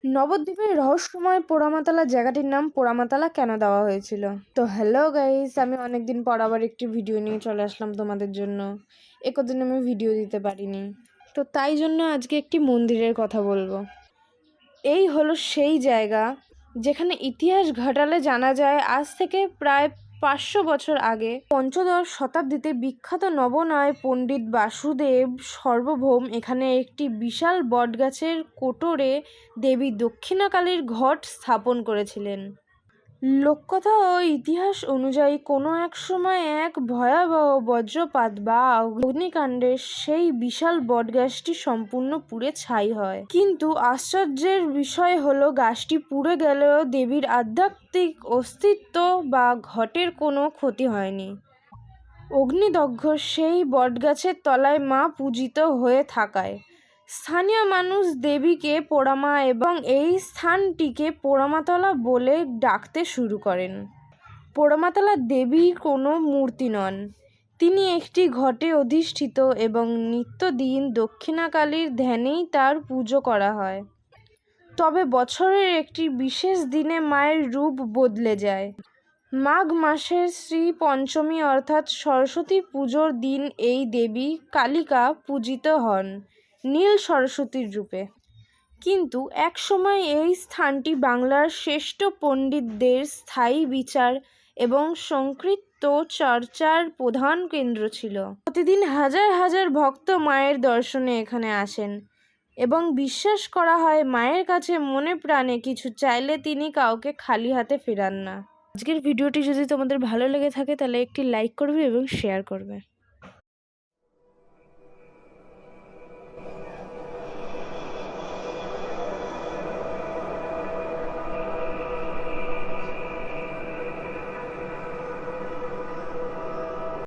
নবদ্বীপের রহস্যময় পোড়ামাতলা জায়গাটির নাম পোড়ামাতলা কেন দেওয়া হয়েছিল? তো হ্যালো গাইস, আমি অনেকদিন পর আবার একটি ভিডিও নিয়ে চলে আসলাম তোমাদের জন্য। একদিন আমি ভিডিও দিতে পারিনি, তো তাই জন্য আজকে একটি মন্দিরের কথা বলবো। এই হলো সেই জায়গা যেখানে ইতিহাস ঘাটালে জানা যায় আজ থেকে প্রায় 500 বছর আগে পঞ্চদশ শতাব্দীতে বিখ্যাত নবনয় পণ্ডিত বাসুদেব সার্বভৌম এখানে একটি বিশাল বটগাছের কোটরে দেবী দক্ষিণাকালীর ঘট স্থাপন করেছিলেন। লোককথা ও ইতিহাস অনুযায়ী কোনো এক সময় এক ভয়াবহ বজ্রপাত বা অগ্নিকাণ্ডে সেই বিশাল বটগাছটি সম্পূর্ণ পুড়ে ছাই হয়। কিন্তু আশ্চর্যের বিষয় হলো গাছটি পুড়ে গেলেও দেবীর আধ্যাত্মিক অস্তিত্ব বা ঘটের কোনো ক্ষতি হয়নি। অগ্নিদগ্ধ সেই বটগাছের তলায় মা পূজিত হয়ে থাকায় স্থানীয় মানুষ দেবীকে পোড়ামা এবং এই স্থানটিকে পোড়ামাতলা বলে ডাকতে শুরু করেন। পোড়ামাতলা দেবী কোনো মূর্তি নন, তিনি একটি ঘটে অধিষ্ঠিত এবং নিত্যদিন দক্ষিণাকালীর ধ্যানেই তার পুজো করা হয়। তবে বছরের একটি বিশেষ দিনে মায়ের রূপ বদলে যায়। মাঘ মাসের শ্রী পঞ্চমী অর্থাৎ সরস্বতী পুজোর দিন এই দেবী কালিকা পূজিত হন নীল সরস্বতীর রূপে। কিন্তু এক সময় এই স্থানটি বাংলার শ্রেষ্ঠ পণ্ডিতদের স্থায়ী বিচার এবং সংস্কৃত চর্চার প্রধান কেন্দ্র ছিল। প্রতিদিন হাজার হাজার ভক্ত মায়ের দর্শনে এখানে আসেন এবং বিশ্বাস করা হয় মায়ের কাছে মনে প্রাণে কিছু চাইলে তিনি কাউকে খালি হাতে ফেরান না। আজকের ভিডিওটি যদি তোমাদের ভালো লেগে থাকে তাহলে একটি লাইক করবে এবং শেয়ার করবে।